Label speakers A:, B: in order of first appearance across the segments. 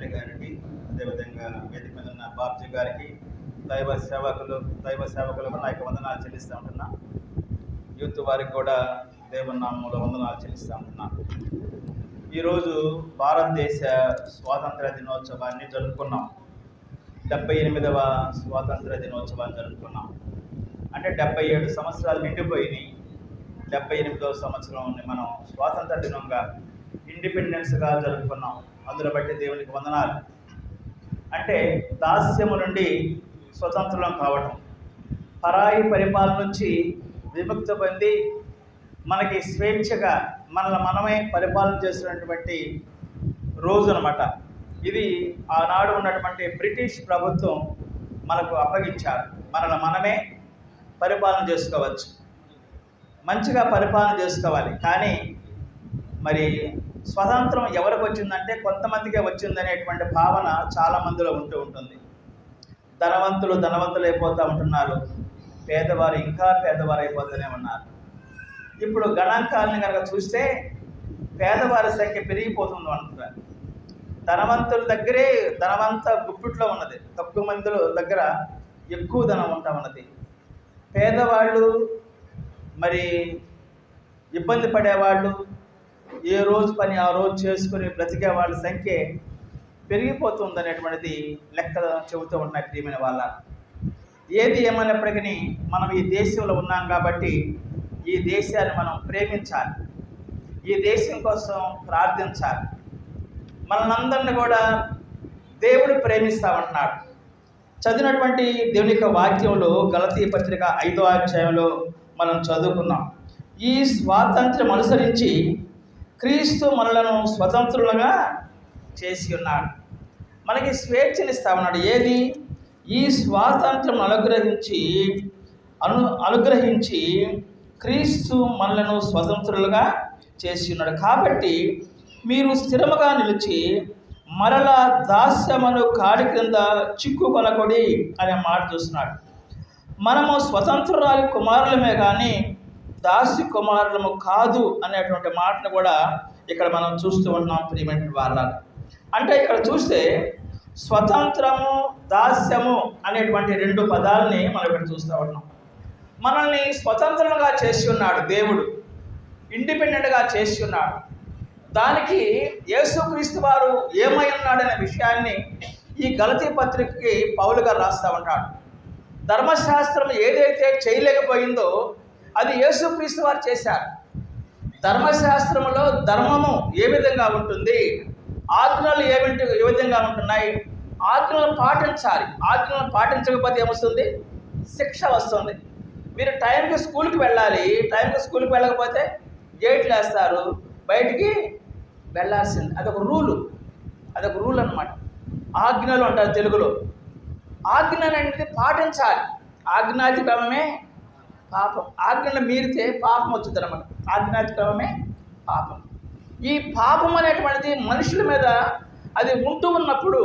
A: తండ్రి గారికి, అదేవిధంగా వేదిక మీద ఉన్న బాబ్జీ గారికి, దైవ సేవకులకు నా యొక్క వందనాలు చెల్లిస్తూ ఉంటున్నా. యూత్ వారికి కూడా దేవుని నామములో వందనాలు చెల్లిస్తూ ఉంటున్నా. ఈరోజు భారతదేశ స్వాతంత్ర దినోత్సవాన్ని జరుపుకున్నాం. 78వ స్వాతంత్ర దినోత్సవాన్ని జరుపుకున్నాం. అంటే 77 సంవత్సరాలు నిండిపోయినాయి. 78వ సంవత్సరాన్ని మనం స్వాతంత్ర దినంగా, ఇండిపెండెన్స్గా జరుపుకున్నాం. అందులో బట్టి దేవునికి వందనాలు. అంటే దాస్యము నుండి స్వతంత్రం కావటం, పరాయి పరిపాలన నుంచి విముక్తి పొంది మనకి స్వేచ్ఛగా మనల్ని మనమే పరిపాలన చేస్తున్నటువంటి రోజు అన్నమాట. ఇది ఆనాడు ఉన్నటువంటి బ్రిటిష్ ప్రభుత్వం మనకు అప్పగించారు. మనల్ని మనమే పరిపాలన చేసుకోవచ్చు, మంచిగా పరిపాలన చేసుకోవాలి. కానీ మరి స్వతంత్రం ఎవరికి వచ్చిందంటే కొంతమందికే వచ్చిందనేటువంటి భావన చాలా మందిలో ఉంటుంది. ధనవంతులు అయిపోతూ ఉంటున్నారు, పేదవారు ఇంకా పేదవారు అయిపోతూనే ఉన్నారు. ఇప్పుడు గణాంకాలను కనుక చూస్తే పేదవారి సంఖ్య పెరిగిపోతుంది అంటున్నారు. ధనవంతుల దగ్గరే ధనవంత గుప్పిట్లో ఉన్నది, తక్కువ మందిలో దగ్గర ఎక్కువ ధనం ఉంటా ఉన్నది. పేదవాళ్ళు, మరి ఇబ్బంది పడేవాళ్ళు, ఏ రోజు పని ఆ రోజు చేసుకుని బ్రతికే వాళ్ళ సంఖ్య పెరిగిపోతుంది అనేటువంటిది లెక్కలు చెబుతూ ఉన్నాయి. ప్రియమైన వాళ్ళ, ఏది ఏమైనప్పటికీ మనం ఈ దేశంలో ఉన్నాం కాబట్టి ఈ దేశాన్ని మనం ప్రేమించాలి, ఈ దేశం కోసం ప్రార్థించాలి. మనందరిని కూడా దేవుడు ప్రేమిస్తామంటున్నాడు. చదివినటువంటి దేవుని యొక్క వాక్యంలో గలతీ పత్రిక 5వ అధ్యాయంలో మనం చదువుకున్నాం. ఈ స్వాతంత్ర్యం అనుసరించి క్రీస్తు మనలను స్వతంత్రులుగా చేసి ఉన్నాడు, మనకి స్వేచ్ఛనిస్తా ఉన్నాడు. ఏది? ఈ స్వాతంత్ర్యం అనుగ్రహించి క్రీస్తు మనలను స్వతంత్రులుగా చేసి ఉన్నాడు. కాబట్టి మీరు స్థిరముగా నిలిచి మరలా దాస్యమును కాడి క్రింద చిక్కుకొనకొడి అనే మాట చూస్తున్నాడు. మనము స్వతంత్రురాలి కుమారులమే కానీ దాసి కుమారులము కాదు అనేటువంటి మాటను కూడా ఇక్కడ మనం చూస్తూ ఉన్నాం. ప్రియమైన వాళ్ళ, అంటే ఇక్కడ చూస్తే స్వతంత్రము, దాస్యము అనేటువంటి 2 పదాలని మనం ఇక్కడ చూస్తూ ఉన్నాం. మనల్ని స్వతంత్రంగా చేసి ఉన్నాడు దేవుడు, ఇండిపెండెంట్గా చేసి ఉన్నాడు. దానికి యేసుక్రీస్తు వారు ఏమై ఉన్నాడనే విషయాన్ని ఈ గలతీ పత్రికకి పౌలు గారు రాస్తూ ఉంటాడు. ధర్మశాస్త్రం ఏదైతే చేయలేకపోయిందో అది యేసుక్రీస్తు వారు చేశారు. ధర్మశాస్త్రంలో ధర్మము ఏ విధంగా ఉంటుంది, ఆజ్ఞలు ఏ విధంగా ఉంటున్నాయి, ఆజ్ఞలను పాటించాలి. ఆజ్ఞలను పాటించకపోతే ఏమొస్తుంది? శిక్ష వస్తుంది. మీరు టైంకి స్కూల్కి వెళ్ళాలి, టైంకి స్కూల్కి వెళ్ళకపోతే గేట్లు వేస్తారు, బయటికి వెళ్ళాల్సింది. అదొక రూల్ అన్నమాట. ఆజ్ఞలు అంటారు తెలుగులో. ఆజ్ఞ అనేది పాటించాలి. ఆజ్ఞాతిక్రమమే పాపం. ఆజ్ఞను మీరితే పాపం వచ్చింది అన్నమాట. ఆజ్ఞాతిక్రమమే పాపం. ఈ పాపం అనేటువంటిది మనుషుల మీద అది ఉంటూ ఉన్నప్పుడు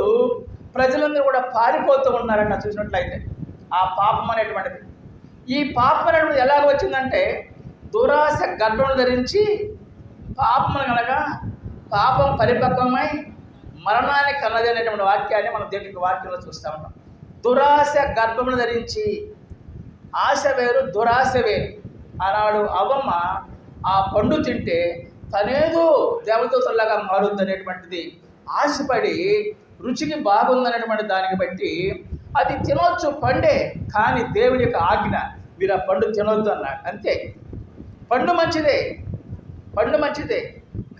A: ప్రజలందరూ కూడా పారిపోతూ ఉన్నారట. చూసినట్లయితే ఆ పాపం అనేటువంటిది, ఈ పాపం అనేటువంటిది ఎలాగ వచ్చిందంటే దురాశ గర్భం ధరించి పాపం కనుక పాపం పరిపక్వమై మరణాన్ని కన్నది అనేటువంటి వాక్యాన్ని మనం దేవుని వాక్యంలో చూస్తూ ఉంటాం. దురాశ గర్భమును ధరించి, ఆశ వేరు దురాశ వేరు. ఆనాడు అవ్వమ్మ ఆ పండు తింటే తనేదో దేవదూతల్లాగా మారుద్ది అనేటువంటిది ఆశపడి రుచికి బాగుందనేటువంటి దానికి బట్టి అది తినవచ్చు పండే, కానీ దేవుని యొక్క ఆజ్ఞ మీరు ఆ పండు తినవద్దు అన్నాడు. అంతే. పండు మంచిదే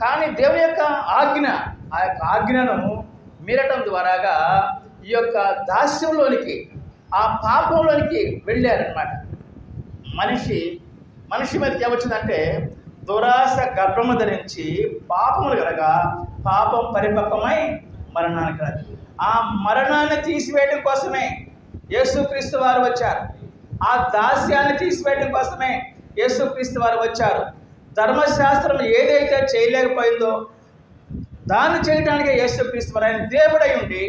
A: కానీ దేవుని యొక్క ఆజ్ఞ, ఆ యొక్క ఆజ్ఞను మీరటం ద్వారాగా ఈ యొక్క దాస్యంలోనికి, ఆ పాపంలోనికి వెళ్ళారనమాట. మనిషి మీదకి ఏమొచ్చిందంటే దురాశ గర్భము ధరించి పాపములు కనుక పాపం పరిపక్వమై మరణానికి కలదు. ఆ మరణాన్ని తీసివేయడం కోసమే యేసుక్రీస్తు వారు వచ్చారు. ఆ దాస్యాన్ని తీసివేయడం కోసమే యేసుక్రీస్తు వారు వచ్చారు. ధర్మశాస్త్రం ఏదైతే చేయలేకపోయిందో దాన్ని చేయడానికే యేసుక్రీస్తు వారు, ఆయన దేవుడై ఉండి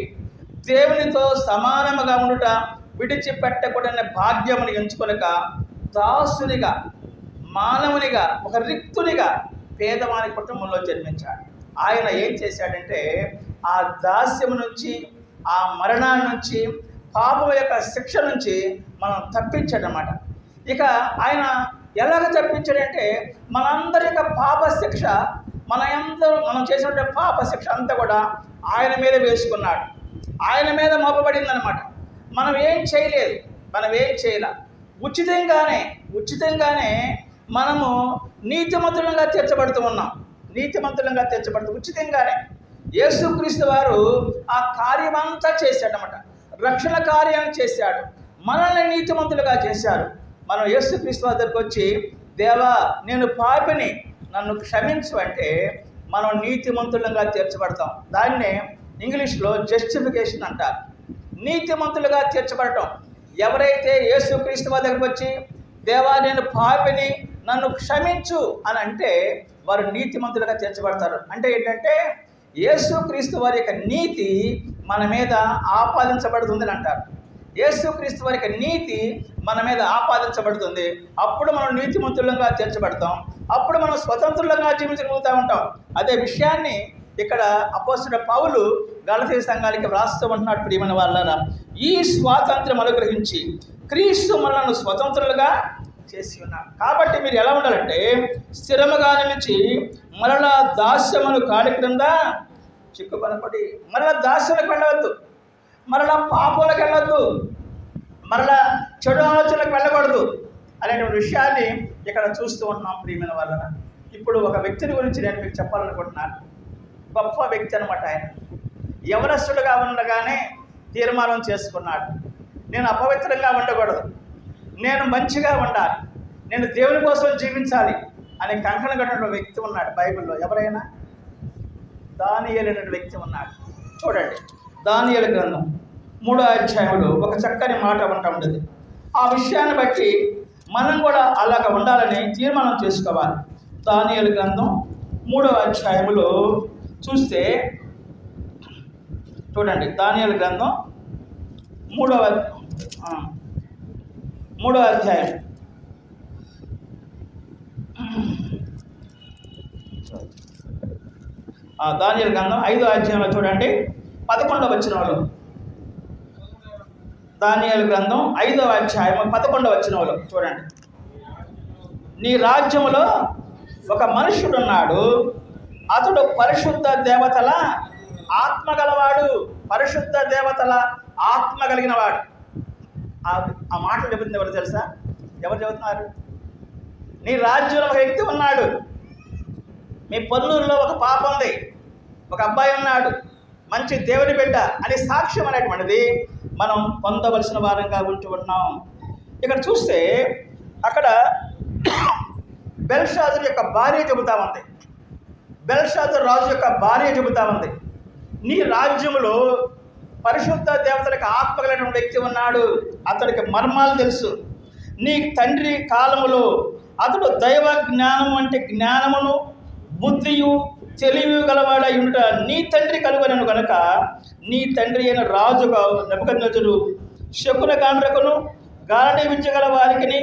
A: దేవునితో సమానముగా ఉండుట విడిచిపెట్టకూడని భాగ్యమును ఎంచుకొనక దాసునిగా, మానవునిగా, ఒక రిక్తునిగా పేదవాని కుటుంబంలో జన్మించాడు. ఆయన ఏం చేశాడంటే ఆ దాస్యం నుంచి, ఆ మరణాన్ని నుంచి, పాపం యొక్క శిక్ష నుంచి మనం తప్పించాడనమాట. ఇక ఆయన ఎలాగ తప్పించాడంటే మనందరి యొక్క పాప శిక్ష, మనం చేసినటువంటి పాప శిక్ష అంతా కూడా ఆయన మీద వేసుకున్నాడు, ఆయన మీద మోపబడింది అనమాట. మనం ఏం చేయలే. ఉచితంగానే మనము నీతిమంతులంగా తీర్చబడుతూ ఉన్నాం. ఉచితంగానే యేసుక్రీస్తు వారు ఆ కార్యమంతా చేశాడనమాట. రక్షణ కార్యాన్ని చేశాడు, మనల్ని నీతిమంతులుగా చేశారు. మనం యేసుక్రీస్తు వారి దగ్గరికి వచ్చి, దేవా నేను పాపిని, నన్ను క్షమించు అంటే మనం నీతిమంతులంగా తీర్చబడతాం. దాన్నే ఇంగ్లీష్లో జస్టిఫికేషన్ అంటారు. నీతిమంతులుగా తీర్చబడటం. ఎవరైతే యేసుక్రీస్తు వారి దగ్గరికి వచ్చి, దేవా నేను పాపిని, నన్ను క్షమించు అని అంటే వారు నీతిమంతులుగా తీర్చబడతారు. అంటే ఏంటంటే యేసుక్రీస్తు వారి యొక్క నీతి మన మీద ఆపాదించబడుతుంది అని అంటారు. యేసుక్రీస్తు వారి యొక్క నీతి మన మీద ఆపాదించబడుతుంది. అప్పుడు మనం నీతిమంతులంగా తీర్చబడతాం. అప్పుడు మనం స్వతంత్రులంగా జీవించగలుగుతూ ఉంటాం. అదే విషయాన్ని ఇక్కడ అపోస్తలుడు పౌలు గలతీ సంఘానికి వ్రాస్తూ ఉంటున్నాడు. ప్రియమైన వాళ్ళారా, ఈ స్వాతంత్ర్యం అనుగ్రహించి క్రీస్తు మనల్ని స్వతంత్రులుగా చేసి ఉన్నాడు. కాబట్టి మీరు ఎలా ఉండాలంటే స్థిరముగా నిలిచి మరలా దాస్యమును కాడి క్రింద చిక్కుపడపడి, మరలా దాస్యాలకు వెళ్ళవద్దు, మరలా పాపాలకు వెళ్ళవద్దు, మరలా చెడు ఆలోచనలకు వెళ్ళకూడదు అనేటువంటి విషయాన్ని ఇక్కడ చూస్తూ ఉంటున్నాం. ప్రియమైన వాళ్ళ, ఇప్పుడు ఒక వ్యక్తిని గురించి నేను మీకు చెప్పాలనుకుంటున్నాను. గొప్ప వ్యక్తి అనమాట. ఆయన యవనస్తుడుగా ఉండగానే తీర్మానం చేసుకున్నాడు, నేను అపవిత్రంగా ఉండకూడదు, నేను మంచిగా ఉండాలి, నేను దేవుని కోసం జీవించాలి అనే కంకణం కట్టిన వ్యక్తి ఉన్నాడు బైబిల్లో. ఎవరైనా? దానియేలు అనే వ్యక్తి ఉన్నాడు. చూడండి, దానియేలు గ్రంథం 3వ అధ్యాయంలో ఒక చక్కని మాట ఉంటుంది. ఆ విషయాన్ని బట్టి మనం కూడా అలాగ ఉండాలని తీర్మానం చేసుకోవాలి. దానియేలు గ్రంథం 3వ అధ్యాయంలో చూస్తే చూడండి, దానియేలు గ్రంథం 3వ అధ్యాయం దానియేలు గ్రంథం 5వ అధ్యాయంలో చూడండి 11వ వచనంలో. దానియేలు గ్రంథం 5వ అధ్యాయం 11వ వచనంలో చూడండి, నీ రాజ్యములో ఒక మనుష్యుడున్నాడు, అతడు పరిశుద్ధ దేవతల ఆత్మ గలవాడు. పరిశుద్ధ దేవతల ఆత్మ కలిగిన వాడు. ఆ మాటలు చెబుతుంది ఎవరు తెలుసా? ఎవరు చెబుతున్నారు? నీ రాజ్యంలో ఒక వ్యక్తి ఉన్నాడు, మీ పొన్నూరులో ఒక పాప ఉంది, ఒక అబ్బాయి ఉన్నాడు, మంచి దేవుని బిడ్డ అని సాక్ష్యం అనేటువంటిది మనం పొందవలసిన వారంగా ఉంటూ ఉన్నాం. ఇక్కడ చూస్తే అక్కడ బెల్షాజరు యొక్క భార్య చెబుతా ఉంది. బెల్షాజరు రాజు యొక్క భార్య చెబుతా ఉంది, నీ రాజ్యములో పరిశుద్ధ దేవతలకు ఆత్మ కలిగిన వ్యక్తి ఉన్నాడు, అతడికి మర్మాలు తెలుసు. నీ తండ్రి కాలములో అతడు దైవ జ్ఞానము అంటే జ్ఞానమును బుద్ధియు తెలివి గలవాడై ఉంట నీ తండ్రి కలుగనను కనుక నీ తండ్రి అయిన రాజుగా నెబుకద్నెజరు శకున గాండ్రకును గారడీ విద్య గల వారికి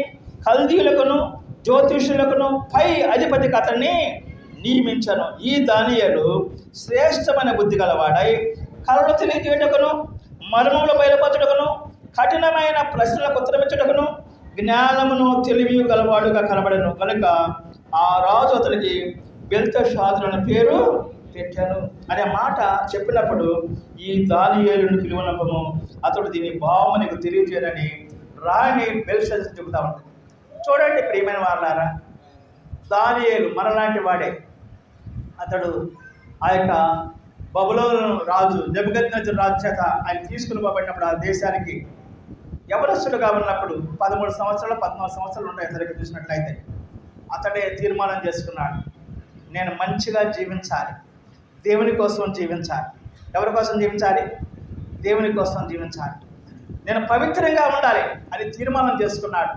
A: కల్దీయులకును జ్యోతిష్యులకును పై అధిపతికి అతన్ని నియమించను. ఈ దానియేలు శ్రేష్టమైన బుద్ధి గలవాడై కళలు తెలియజేయుటకును మర్మములు బయలుపరచుటకును కఠినమైన ప్రశ్నలకు ఉత్తరమిచ్చుటకును జ్ఞానమును తెలివి గలవాడుగా కనబడను కనుక ఆ రాజు అతనికి బెల్తెషాజరు అనే పేరు పెట్టాను అనే మాట చెప్పినప్పుడు ఈ దానియేలును పిలువనప్పము అతడు దీని భావము నీకు తెలియజేయనని రాణి బెల్షాజరు చెబుతా ఉంటుంది. చూడండి ప్రియమైన వాళ్ళారా, దానియేలు మనలాంటి వాడే. అతడు ఆ యొక్క బబులోను రాజు నెబుకద్నెజరు రాజు చేత ఆయన తీసుకుని పోబడినప్పుడు ఆ దేశానికి యవనస్తుడుగా ఉన్నప్పుడు 13 సంవత్సరాలు 14 సంవత్సరాలు ఉన్నాయి. అతనికి చూసినట్లయితే అతడే తీర్మానం చేసుకున్నాడు, నేను మంచిగా జీవించాలి, దేవుని కోసం జీవించాలి. ఎవరి కోసం జీవించాలి? దేవుని కోసం జీవించాలి. నేను పవిత్రంగా ఉండాలి అని తీర్మానం చేసుకున్నాడు.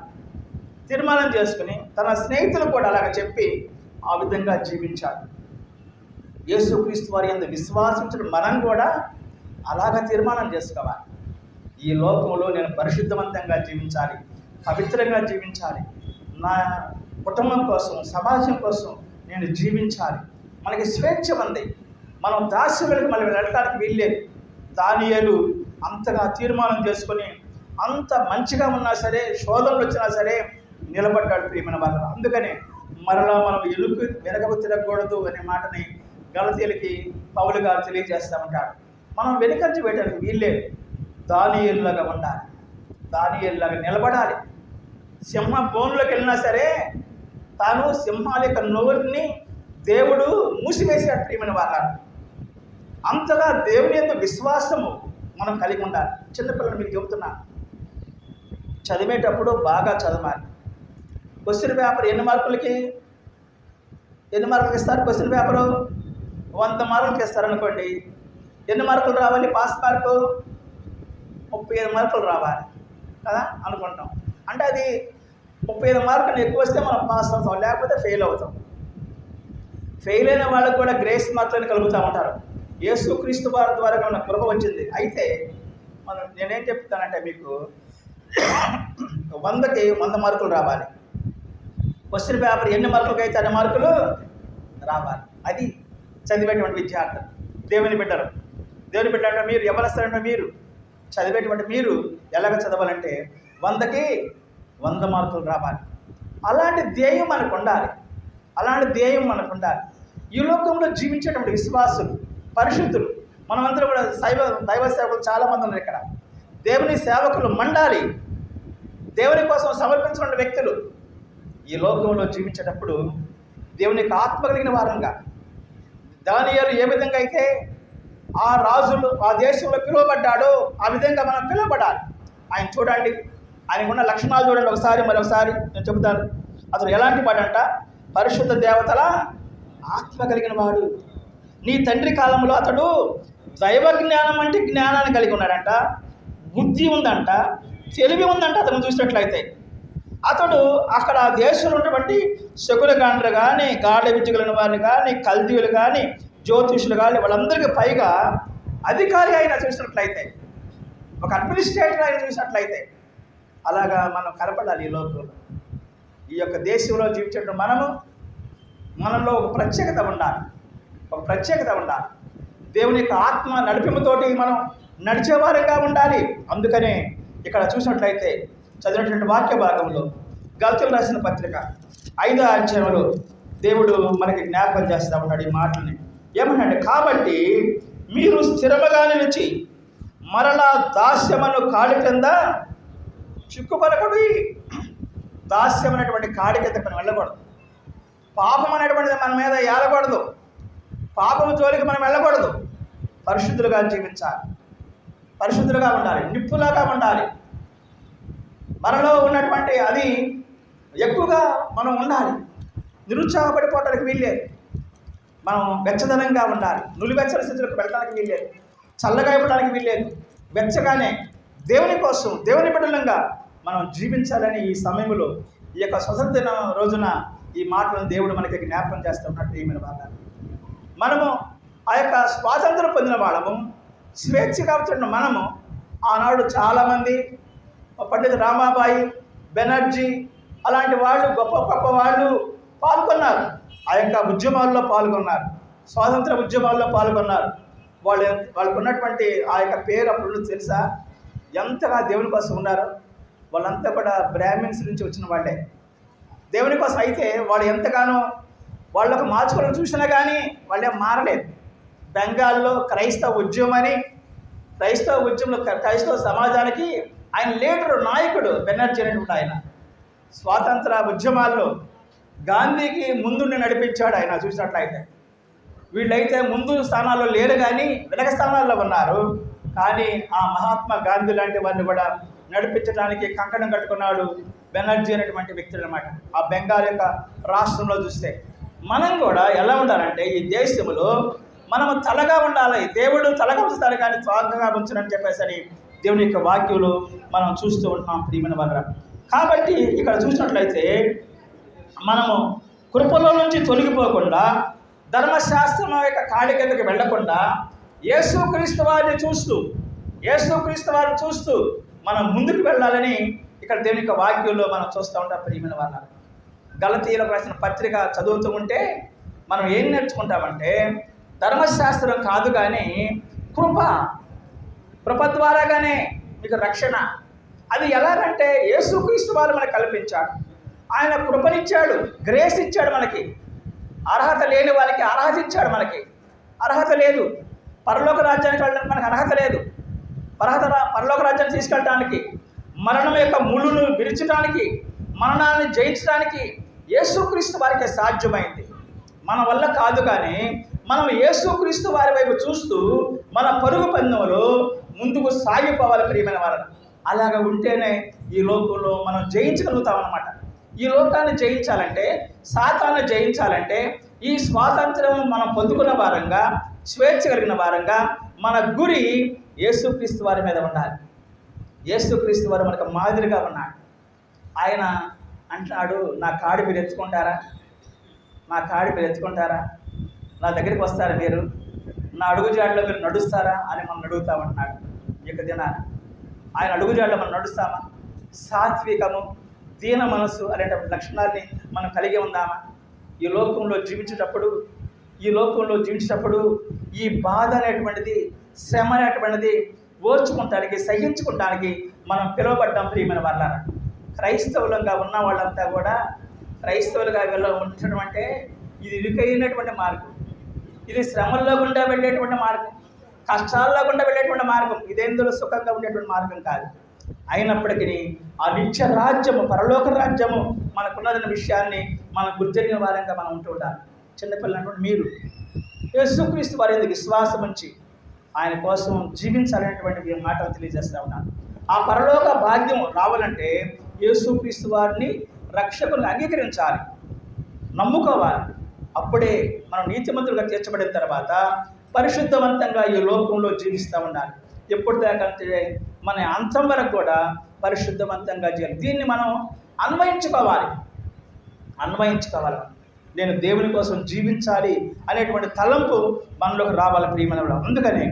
A: తీర్మానం చేసుకుని తన స్నేహితులు కూడా అలాగ చెప్పి ఆ విధంగా జీవించాడు. యేసుక్రీస్తు వారి యందు విశ్వాసించడం మనం కూడా అలాగ తీర్మానం చేసుకోవాలి. ఈ లోకంలో నేను పరిశుద్ధవంతంగా జీవించాలి, పవిత్రంగా జీవించాలి, నా కుటుంబం కోసం సమాజం కోసం నేను జీవించాలి. మనకి స్వేచ్ఛ ఉంది, మనం దాస్యంలోకి మళ్ళీ వెళ్ళడానికి వీల్లేదు. దానియేలు అంతగా తీర్మానం చేసుకొని అంత మంచిగా ఉన్నా సరే, శోధనలు వచ్చినా సరే నిలబడ్డాడు ప్రియమైన వాళ్ళు. అందుకనే మరలా మనం వెనకకు తిరగకూడదు అనే మాటని గలతీయులకి పౌలు గారు తెలియజేస్తూ ఉంటాడు. మనం వెనుకంచి వేయడానికి వీల్లేదు. దానియేలులాగా ఉండాలి, దానియేలులాగా నిలబడాలి. సింహ బోన్లోకి వెళ్ళినా సరే తాను సింహాల యొక్క నోరుని దేవుడు మూసివేసాడు ప్రియమైన వాళ్ళ. అంతగా దేవుని యొక్క విశ్వాసము మనం కలిగి ఉండాలి. చిన్నపిల్లలు మీకు చెబుతున్నాను, చదివేటప్పుడు బాగా చదవాలి. క్వశ్చన్ పేపర్ ఎన్ని మార్కులకి ఇస్తారు? క్వశ్చన్ పేపరు 100 మార్కులకి ఇస్తారనుకోండి. ఎన్ని మార్కులు రావాలి? పాస్ మార్కు 35 మార్కులు రావాలి కదా అనుకుంటాం. అంటే అది 35 మార్కులు ఎక్కువ వస్తే మనం పాస్ అవుతాం, లేకపోతే ఫెయిల్ అవుతాం. ఫెయిల్ అయిన వాళ్ళకు కూడా గ్రేస్ మార్కులను కలుగుతూ ఉంటారు. యేసుక్రీస్తు వారి ద్వారా మన కృప వచ్చింది. అయితే నేనేం చెప్తానంటే మీకు 100కి 100 మార్కులు రావాలి. క్వశ్చన్ పేపర్ ఎన్ని మార్కులకి అయితే అన్ని మార్కులు రావాలి. అది చదివేటువంటి విద్యార్థులు, దేవుని బిడ్డలు. దేవుని బిడ్డ మీరు ఎవరిస్తారంటే మీరు చదివేటువంటి మీరు ఎలాగ చదవాలంటే 100కి 100 మార్కులు రావాలి. అలాంటి ధ్యేయం మనకు ఉండాలి, అలాంటి ధ్యేయం మనకు ఉండాలి. ఈ లోకంలో జీవించేటువంటి విశ్వాసులు, పరిశుద్ధులు, మనమందరం కూడా దైవ సేవకులు చాలామంది ఉన్నారు ఇక్కడ. దేవుని సేవకులు మండాలి, దేవుని కోసం సమర్పించిన వ్యక్తులు ఈ లోకంలో జీవించేటప్పుడు దేవునికి ఆత్మ కలిగిన వారంగా, దానియేలు ఏ విధంగా అయితే ఆ రాజులు ఆ దేశంలో పిలువబడ్డాడో ఆ విధంగా మనం పిలువబడాలి. ఆయన చూడండి, ఆయనకున్న లక్షణాలు చూడండి మరొకసారి నేను చెబుతాను. అతను ఎలాంటి వాడంట? పరిశుద్ధ దేవతల ఆత్మ కలిగిన వాడు. నీ తండ్రి కాలంలో అతడు దైవ జ్ఞానం అంటే జ్ఞానాన్ని కలిగి ఉన్నాడంట, బుద్ధి ఉందంట, తెలివి ఉందంట. అతను చూసినట్లయితే అతడు అక్కడ దేశంలో ఉన్నటువంటి శకునగాండ్రు కానీ, గాఢ విద్యగలిగిన వారిని కానీ, కల్దీయులు కానీ, జ్యోతిషులు కానీ వాళ్ళందరికీ పైగా అధికారి అయినా చూసినట్లయితే, ఒక అడ్మినిస్ట్రేటర్ అయినా చూసినట్లయితే అలాగా మనం కనపడాలి. ఈ లోకంలో ఈ యొక్క దేశంలో జీవించడం మనలో ఒక ప్రత్యేకత ఉండాలి. దేవుని యొక్క ఆత్మ నడిపింపుతోటి మనం నడిచేవారుగా ఉండాలి. అందుకనే ఇక్కడ చూసినట్లయితే చదివినటువంటి వాక్య భాగంలో గలతీయులకు రాసిన పత్రిక 5వ అధ్యాయంలో దేవుడు మనకి జ్ఞాపకం చేస్తూ ఉన్నాడు ఈ మాటల్ని. ఏమన్నాడు? కాబట్టి మీరు స్థిరముగా నిలిచి మరలా దాస్యమను కాడి కింద చిక్కుపడకూడదు. దాస్యం అనేటువంటి కాడి కింద మనం వెళ్ళకూడదు. పాపం అనేటువంటిది మన మీద ఏలకూడదు. పాపము జోలికి మనం వెళ్ళకూడదు. పరిశుద్ధులుగా జీవించాలి, పరిశుద్ధులుగా ఉండాలి, నిప్పులాగా ఉండాలి. మనలో ఉన్నటువంటి అది ఎక్కువగా మనం ఉండాలి. నిరుత్సాహపడిపోవడానికి వీల్లేదు. మనం వెచ్చదనంగా ఉండాలి. నులివెచ్చని స్థితిలోకి వెళ్ళడానికి వీల్లేదు, చల్లగా ఇవ్వడానికి వీల్లేదు. వెచ్చగానే దేవుని కోసం, దేవుని బిడ్డలంగా మనం జీవించాలని ఈ సమయంలో, ఈ యొక్క స్వతంత్ర దిన రోజున ఈ మాటలను దేవుడు మనకి జ్ఞాపకం చేస్తూ ఉన్నట్టు ఏమైనా బాగా మనము ఆ యొక్క స్వాతంత్రం పొందిన వాళ్ళము, స్వేచ్ఛగా వచ్చిన మనము ఆనాడు చాలామంది పండిత రామాబాయి, బెనర్జీ అలాంటి వాళ్ళు గొప్ప గొప్ప వాళ్ళు పాల్గొన్నారు. ఆ యొక్క ఉద్యమాల్లో పాల్గొన్నారు, స్వాతంత్ర ఉద్యమాల్లో పాల్గొన్నారు. వాళ్ళకు ఉన్నటువంటి ఆ యొక్క పేరు అప్పుడు తెలుసా? ఎంతగా దేవుని కోసం ఉన్నారు. వాళ్ళంతా కూడా బ్రాహ్మిన్స్ నుంచి వచ్చిన వాళ్ళే దేవుని కోసం. అయితే వాళ్ళు ఎంతగానో వాళ్ళకు మార్చుకోవాలని చూసినా కానీ వాళ్ళేం మారలేదు. బెంగాల్లో క్రైస్తవ ఉద్యమంలో క్రైస్తవ సమాజానికి ఆయన లీడరు, నాయకుడు బెనర్జీ అనేటువంటి ఆయన. స్వాతంత్ర ఉద్యమాల్లో గాంధీకి ముందుండి నడిపించాడు ఆయన. చూసినట్లయితే వీళ్ళైతే ముందు స్థానాల్లో లేరు కానీ వెనక స్థానాల్లో ఉన్నారు. కానీ ఆ మహాత్మా గాంధీ లాంటి వారిని కూడా నడిపించడానికి కంకణం కట్టుకున్నాడు బెనర్జీ అనేటువంటి వ్యక్తులు అనమాట. ఆ బెంగాల్ యొక్క రాష్ట్రంలో చూస్తే మనం కూడా ఎలా ఉండాలంటే ఈ దేశంలో మనము తలగా ఉండాలి. దేవుడు తలగా ఉంచుతాడు కానీ త్వాగగా ఉంచనని చెప్పేసరి దేవుని యొక్క వాక్యులు మనం చూస్తూ ఉంటున్నాం ప్రియమైన వాళ్ళ. కాబట్టి ఇక్కడ చూసినట్లయితే మనము కృపలో నుంచి తొలగిపోకుండా, ధర్మశాస్త్రం యొక్క కాడి కిందకి వెళ్లకుండా యేసుక్రీస్తు వారిని చూస్తూ మనం ముందుకు వెళ్ళాలని ఇక్కడ దేవుని యొక్క వాక్యంలో మనం చూస్తూ ఉంటాం ప్రియమైన వాళ్ళ. గలతీయులకు రాసిన పత్రిక చదువుతూ ఉంటే మనం ఏం నేర్చుకుంటామంటే ధర్మశాస్త్రం కాదు, కానీ కృప ద్వారాగానే మీకు రక్షణ. అది ఎలాగంటే యేసుక్రీస్తు వారు మనకు కల్పించాడు. ఆయన కృపనిచ్చాడు, గ్రేస్ ఇచ్చాడు. మనకి అర్హత లేని వాళ్ళకి అర్హత ఇచ్చాడు. మనకి అర్హత లేదు, పరలోక రాజ్యానికి వెళ్ళడానికి మనకు అర్హత లేదు. పరలోక రాజ్యాన్ని తీసుకెళ్ళడానికి, మరణం యొక్క ముళ్ళును విరిచడానికి, మరణాన్ని జయించడానికి యేసుక్రీస్తు వారికి సాధ్యమైంది. మన వల్ల కాదు, కానీ మనం యేసుక్రీస్తు వారి వైపు చూస్తూ మన పరుగు పందెంలో ముందుకు సాగిపోవాలి ప్రియమైన వారు. అలాగ ఉంటేనే ఈ లోకంలో మనం జయించగలుగుతాం అన్నమాట. ఈ లోకాన్ని జయించాలంటే, సాతాన్ని జయించాలంటే, ఈ స్వాతంత్రం మనం పొందుకున్న వారంగా, స్వేచ్ఛ కలిగిన వారంగా మన గురి యేసుక్రీస్తు వారి మీద ఉండాలి. యేసుక్రీస్తు వారు మనకు మాదిరిగా ఉన్నాడు. ఆయన అంటున్నాడు, నా కాడి మీరు ఎత్తుకుంటారా, నా కాడి మీరు ఎత్తుకుంటారా, నా దగ్గరికి వస్తారా, మీరు నా అడుగుజాడలో మీరు నడుస్తారా అని మనం అడుగుతామంటున్నాడు. ఈ యొక్క దినాన్ని ఆయన అడుగుజాడలో మనం నడుస్తామా? సాత్వికము, దీన మనసు అనేటువంటి లక్షణాన్ని మనం కలిగి ఉందామా? ఈ లోకంలో జీవించేటప్పుడు ఈ బాధ అనేటువంటిది, శ్రమ అనేటువంటిది ఓర్చుకుంటానికి, సహించుకుంటానికి మనం పిలువబడ్డాం ప్రియమైన వాళ్ళారా. క్రైస్తవులంగా ఉన్న వాళ్ళంతా కూడా క్రైస్తవులుగా ఉండటం అంటే ఇది ఇరుకైనటువంటి మార్గం, ఇది శ్రమల్లో గుండా వెళ్ళేటువంటి మార్గం, కష్టాల్లో గుండా వెళ్ళేటువంటి మార్గం, ఇదేందులో సుఖంగా ఉండేటువంటి మార్గం కాదు. అయినప్పటికీ ఆ నిత్య రాజ్యము, పరలోక రాజ్యము మనకున్నదన్న విషయాన్ని మనం గుర్తిరిగిన వారంగా మనం ఉంటూ ఉండాలి. చిన్నపిల్లలు మీరు యేసుక్రీస్తు వారి మీద విశ్వాసం ఉంచి ఆయన కోసం జీవించాలనేటువంటి మాటలు తెలియజేస్తూ ఉన్నాను. ఆ పరలోక భాగ్యం రావాలంటే యేసుక్రీస్తు వారిని రక్షకుని అంగీకరించాలి, నమ్ముకోవాలి. అప్పుడే మనం నీతిమంతులుగా తీర్చబడిన తర్వాత పరిశుద్ధవంతంగా ఈ లోకంలో జీవిస్తూ ఉండాలి. ఎప్పుడు దాకంటే మన అంతం వరకు కూడా పరిశుద్ధవంతంగా చేయాలి. దీన్ని మనం అన్వయించుకోవాలి. నేను దేవుని కోసం జీవించాలి అనేటువంటి తలంపు మనలోకి రావాలి ప్రియమైన. అందుకనే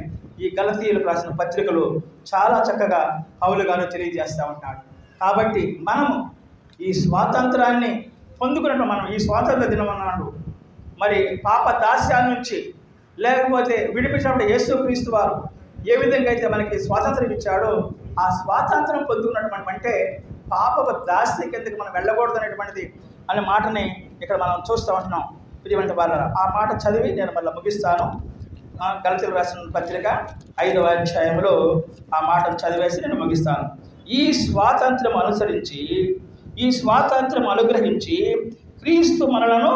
A: ఈ గలతీయులకు రాసిన పత్రికలు చాలా చక్కగా పౌలు గారు తెలియజేస్తూ ఉంటాడు. కాబట్టి మనము ఈ స్వాతంత్రాన్ని పొందుకున్నట్టు, మనం ఈ స్వాతంత్ర దినం అన్నాడు, మరి పాప దాస్యాల నుంచి లేకపోతే విడిపించినప్పుడు యేసుక్రీస్తు వారు ఏ విధంగా అయితే మనకి స్వాతంత్రం ఇచ్చాడో, ఆ స్వాతంత్రం పొందుకున్నటువంటి అంటే పాపపు దాస్య కిందకి మనం వెళ్ళకూడదు అనేటువంటిది అనే మాటని ఇక్కడ మనం చూస్తూ ఉంటున్నాం ప్రియమైన వాళ్ళ. ఆ మాట చదివి నేను మళ్ళీ ముగిస్తాను. గలతీయులకు రాసిన పత్రిక 5వ అధ్యాయంలో ఆ మాటను చదివేసి నేను ముగిస్తాను. ఈ స్వాతంత్రం అనుగ్రహించి క్రీస్తు మనలను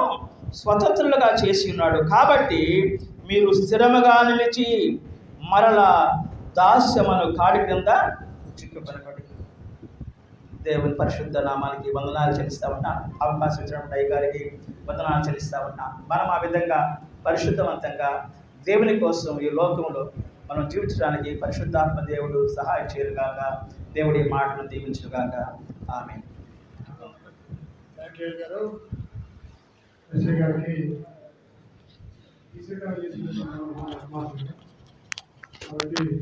A: స్వతంత్రులుగా చేసి ఉన్నాడు. కాబట్టి మీరు స్థిరముగా నిలిచి మరలా దాస్యమను కాడి క్రింద చిక్కుపడకండి. దేవుని పరిశుద్ధ నామానికి వందనాలు చెల్లిస్తూ ఉన్నాను. అవకాశం ఇచ్చినప్పుడు అయ్య గారికి వందనాలు చెల్లిస్తూ ఉన్నాను. మనం ఆ విధంగా పరిశుద్ధవంతంగా దేవుని కోసం ఈ లోకంలో మనం జీవించడానికి పరిశుద్ధాత్మ దేవుడు సహాయం చేయరుగాక. దేవుడి మాటను దీవించుగాక. ఆమేన్.
B: గారికి